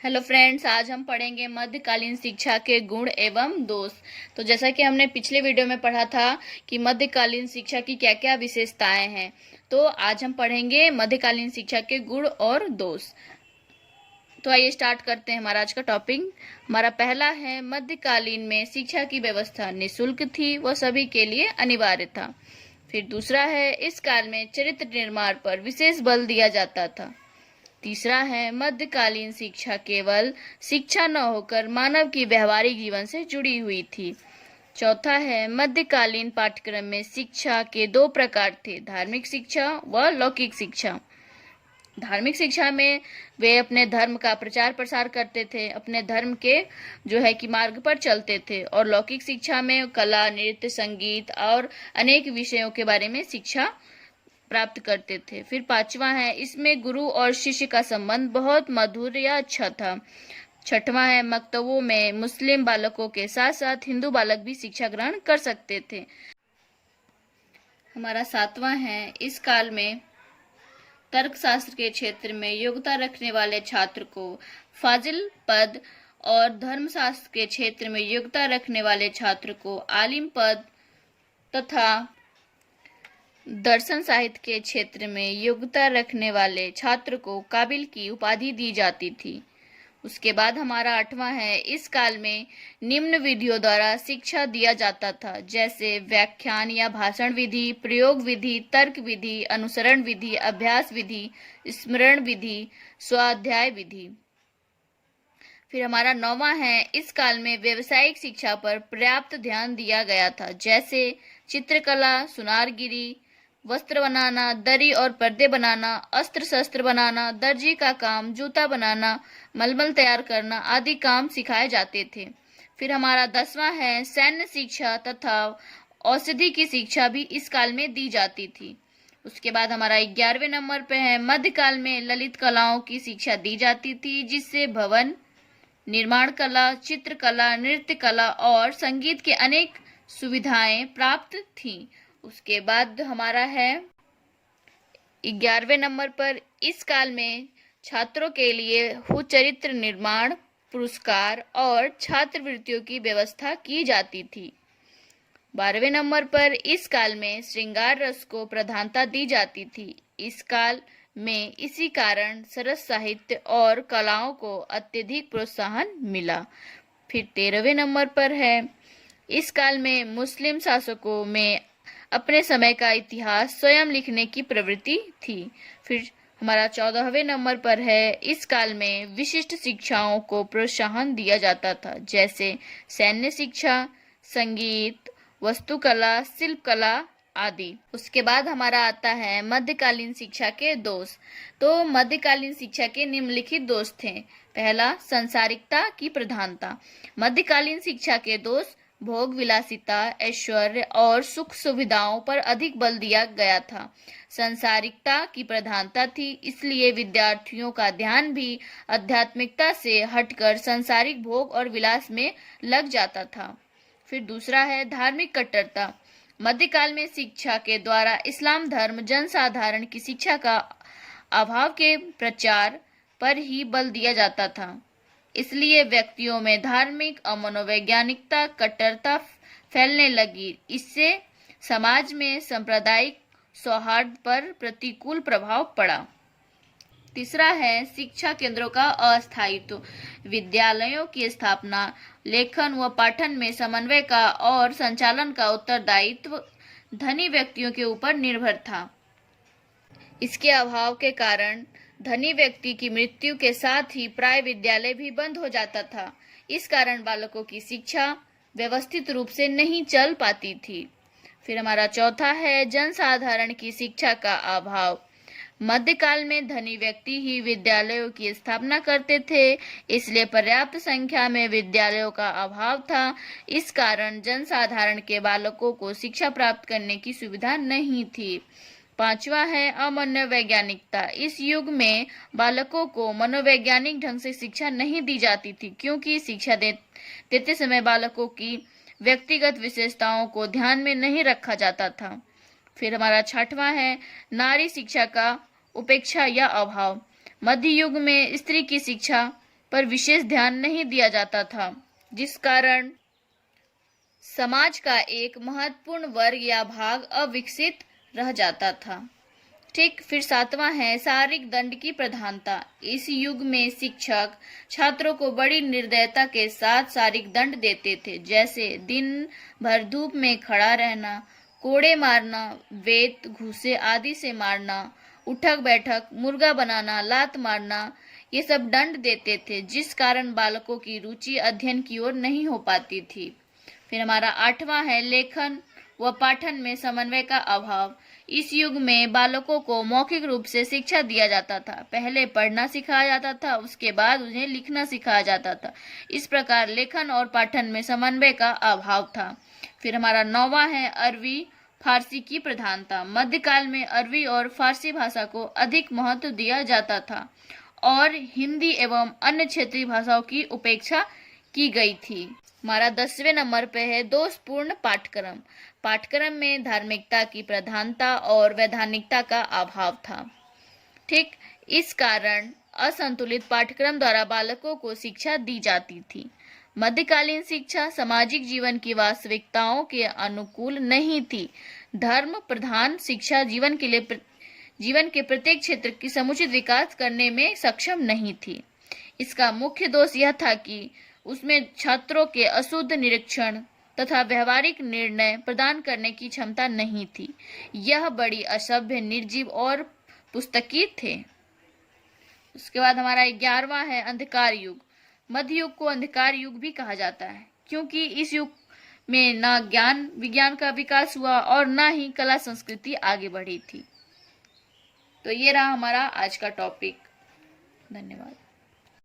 Hello friends, आज हम पढ़ेंगे मध्यकालीन शिक्षा के गुण एवं दोष। तो जैसा कि हमने पिछले वीडियो में पढ़ा था कि मध्यकालीन शिक्षा की क्या क्या विशेषताएं हैं, तो आज हम पढ़ेंगे मध्यकालीन शिक्षा के गुण और दोष। तो आइए स्टार्ट करते हैं हमारा आज का टॉपिक। हमारा पहला है, मध्यकालीन में शिक्षा की व्यवस्था निःशुल्क थी, वह सभी के लिए अनिवार्य था। फिर दूसरा है, इस काल में चरित्र निर्माण पर विशेष बल दिया जाता था। तीसरा है, मध्यकालीन शिक्षा केवल शिक्षा न होकर मानव की व्यवहारिक जीवन से जुड़ी हुई थी। चौथा है, मध्यकालीन पाठ्यक्रम में शिक्षा के दो प्रकार थे, धार्मिक शिक्षा व लौकिक शिक्षा। धार्मिक शिक्षा में वे अपने धर्म का प्रचार प्रसार करते थे, अपने धर्म के जो है कि मार्ग पर चलते थे। और लौकिक शिक्षा में कला, नृत्य, संगीत और अनेक विषयों के बारे में शिक्षा प्राप्त करते थे। फिर पांचवा है, इसमें गुरु और शिष्य का संबंध बहुत मधुर या अच्छा था। छठवां है, मकतबों में मुस्लिम बालकों के साथ साथ हिंदू बालक भी शिक्षा ग्रहण कर सकते थे। हमारा सातवां है, इस काल में तर्कशास्त्र के क्षेत्र में योग्यता रखने वाले छात्र को फाजिल पद और धर्मशास्त्र के क्षेत्र में योग्यता रखने वाले छात्र को आलिम पद तथा दर्शन साहित्य के क्षेत्र में योग्यता रखने वाले छात्र को काबिल की उपाधि दी जाती थी। उसके बाद हमारा आठवां है, इस काल में निम्न विधियों द्वारा शिक्षा दिया जाता था, जैसे व्याख्यान या भाषण विधि, प्रयोग विधि, तर्क विधि, अनुसरण विधि, अभ्यास विधि, स्मरण विधि, स्वाध्याय विधि। फिर हमारा नौवां है, इस काल में व्यवसायिक शिक्षा पर पर्याप्त ध्यान दिया गया था, जैसे चित्रकला, सुनारगिरी, वस्त्र बनाना, दरी और पर्दे बनाना, अस्त्र शस्त्र बनाना, दर्जी का काम, जूता बनाना, मलमल तैयार करना आदि काम सिखाए जाते थे। फिर हमारा 10वां है, सैन्य शिक्षा तथा औषधि की शिक्षा भी इस काल में दी जाती थी। उसके बाद हमारा 11वें नंबर पे है, मध्यकाल में ललित कलाओं की शिक्षा दी जाती थी, जिससे भवन निर्माण कला, चित्रकला, नृत्य कला और संगीत के अनेक सुविधाएं प्राप्त थीं। उसके बाद हमारा है 11वें नंबर पर, इस काल में छात्रों के लिए चरित्र निर्माण, पुरस्कार और छात्रवृत्तियों की व्यवस्था की जाती थी। 12वें नंबर पर, इस काल में श्रृंगार रस को प्रधानता दी जाती थी। इस काल में इसी कारण सरस साहित्य और कलाओं को अत्यधिक प्रोत्साहन मिला। फिर 13वें नंबर पर है, इस काल में मुस्लिम शासकों में अपने समय का इतिहास स्वयं लिखने की प्रवृत्ति थी। फिर हमारा 14वें नंबर पर है, इस काल में विशिष्ट शिक्षाओं को प्रोत्साहन दिया जाता था, जैसे सैन्य शिक्षा, संगीत, वस्तुकला, शिल्पकला आदि। उसके बाद हमारा आता है मध्यकालीन शिक्षा के दोष। तो मध्यकालीन शिक्षा के निम्नलिखित दोष थे। पहला, संसारिकता की प्रधानता। मध्यकालीन शिक्षा के दोष, भोग विलासिता, ऐश्वर्य और सुख सुविधाओं पर अधिक बल दिया गया था। संसारिकता की प्रधानता थी, इसलिए विद्यार्थियों का ध्यान भी आध्यात्मिकता से हटकर संसारिक भोग और विलास में लग जाता था। फिर दूसरा है, धार्मिक कट्टरता। मध्यकाल में शिक्षा के द्वारा इस्लाम धर्म जनसाधारण की शिक्षा का अभाव के प्रचार पर ही बल दिया जाता था, इसलिए व्यक्तियों में धार्मिक और मनोवैज्ञानिकता कट्टरता फैलने लगी। इससे समाज में सांप्रदायिक सौहार्द पर प्रतिकूल प्रभाव पड़ा। तीसरा है, शिक्षा केंद्रों का अस्थायित्व। विद्यालयों की स्थापना, लेखन व पाठन में समन्वय का और संचालन का उत्तरदायित्व धनी व्यक्तियों के ऊपर निर्भर था। इसके अभाव के कारण धनी व्यक्ति की मृत्यु के साथ ही प्राय विद्यालय भी बंद हो जाता था। इस कारण बालकों की शिक्षा व्यवस्थित रूप से नहीं चल पाती थी। फिर हमारा चौथा है, जनसाधारण की शिक्षा का अभाव। मध्यकाल में धनी व्यक्ति ही विद्यालयों की स्थापना करते थे, इसलिए पर्याप्त संख्या में विद्यालयों का अभाव था। इस कारण जनसाधारण के बालकों को शिक्षा प्राप्त करने की सुविधा नहीं थी। पांचवा है, अमनोवैज्ञानिकता। इस युग में बालकों को मनोवैज्ञानिक ढंग से शिक्षा नहीं दी जाती थी, क्योंकि शिक्षा देते समय बालकों की व्यक्तिगत विशेषताओं को ध्यान में नहीं रखा जाता था। फिर हमारा छठवां है, नारी शिक्षा का उपेक्षा या अभाव। मध्य युग में स्त्री की शिक्षा पर विशेष ध्यान नहीं दिया जाता था, जिस कारण समाज का एक महत्वपूर्ण वर्ग या भाग अविकसित रह जाता था। ठीक, फिर 7वां है शारीरिक दंड की प्रधानता। इस युग में शिक्षक छात्रों को बड़ी निर्दयता के साथ शारीरिक दंड देते थे, जैसे दिन भर धूप में खड़ा रहना, कोड़े मारना, वेत, घूसे आदि से मारना, उठक बैठक, मुर्गा बनाना, लात मारना, ये सब दंड देते थे, जिस कारण बालकों की रुचि अध्ययन की ओर नहीं हो पाती थी। फिर हमारा 8वां है लेखन व पाठन में समन्वय का अभाव। इस युग में बालकों को मौखिक रूप से शिक्षा दिया जाता था। पहले पढ़ना सिखाया जाता था, उसके बाद उन्हें लिखना सिखाया जाता था। इस प्रकार लेखन और पाठन में समन्वय का अभाव था। फिर हमारा 9वां है अरबी फारसी की प्रधानता। मध्यकाल में अरबी और फारसी भाषा को अधिक महत्व दिया जाता था और हिंदी एवं अन्य क्षेत्रीय भाषाओं की उपेक्षा की गई थी। हमारा 10वें नंबर पे है दोषपूर्ण पाठ्यक्रम। पाठ्यक्रम में धार्मिकता की प्रधानता और वैधानिकता का अभाव था। ठीक, इस कारण असंतुलित पाठ्यक्रम द्वारा बालकों को शिक्षा दी जाती थी। मध्यकालीन शिक्षा सामाजिक जीवन की वास्तविकताओं के अनुकूल नहीं थी। धर्म प्रधान शिक्षा जीवन के प्रत्येक क्षेत्र की समुचित विकास करने में सक्षम नहीं थी। इसका मुख्य दोष यह था कि उसमें छात्रों के अशुद्ध निरीक्षण तथा व्यवहारिक निर्णय प्रदान करने की क्षमता नहीं थी। यह बड़ी असभ्य, निर्जीव और पुस्तकीय थे। उसके बाद हमारा 11वां है अंधकार युग। मध्य युग को अंधकार युग भी कहा जाता है, क्योंकि इस युग में ना ज्ञान विज्ञान का विकास हुआ और ना ही कला संस्कृति आगे बढ़ी थी। तो ये रहा हमारा आज का टॉपिक। धन्यवाद।